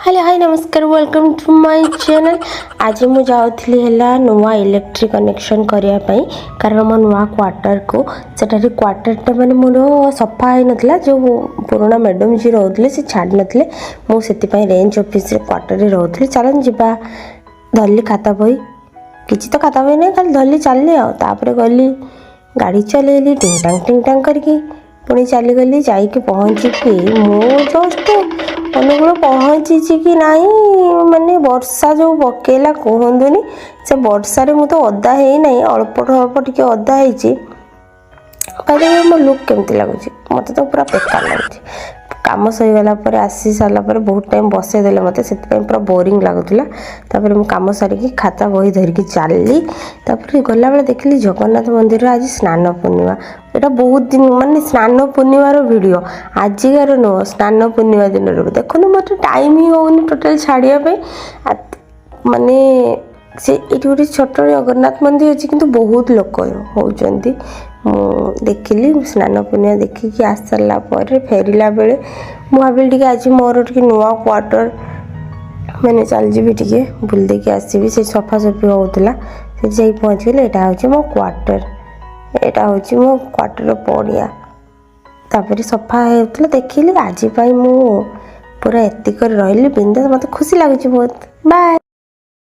Hello hi नमस्कार welcome to my channel. आज मुझे जाऊँगी है नुआ इलेक्ट्रिक कनेक्शन करने कारण मो नुआ क्वार्टर को सेठारे क्वार्टरटा माने मोर सफा हो नाला जो पुराना मैडम जी रोते से छाड़ नथिले मुझे रेंज ऑफिस क्वार्टर रोली चलन जीवा धरली खाता बही किसी तो खाता बही ना खाली धरली चलली आउे गली गाड़ी चलैली टिंग टांग करके पुणी चलीगली जाइए पहुँचिकी मो जस्ट अनुकूल पहुँची कि नहीं माने वर्षा जो पकेला कहतुनि से वर्षार मुझे अदा है ना अल्प अल्प टे अदा हो मो लुक केमती लगुच मत तो पूरा बेकार लगुच काम सहीगला आसी सारापर बहुत टाइम बसईदे मत से पूरा बोरिंग लगुला कम सारिकी खाता बही धरिकी चलली गला बेले देखली जगन्नाथ मंदिर आज स्नान पूर्णिमा यहाँ बहुत दिन माने स्नान पूर्णिमार भिडियो आजिकार नुह स्नान पूर्णिमा दिन देखो मत टाइम ही होनी टोटाल छाड़ापी माने से ये गोटे छोट जगन्नाथ मंदिर अच्छी किंतु बहुत लोक होती देखिली स्नान पूर्णिमा देखिकी आस सारा फेरला बेले मुझे आज मोर टे नुआ क्वार्टर मैंने चल जी टे बुल देकी आसबि से सफासफी होता से पहुँच गले यहाँ हूँ मो क्वार्टर यहाँ हूँ मो क्वार्टर पड़िया तापर सफा होता देखिली आज मु पूरा एतिक रही बिंदास मत खुशी लगुच बहुत बाय।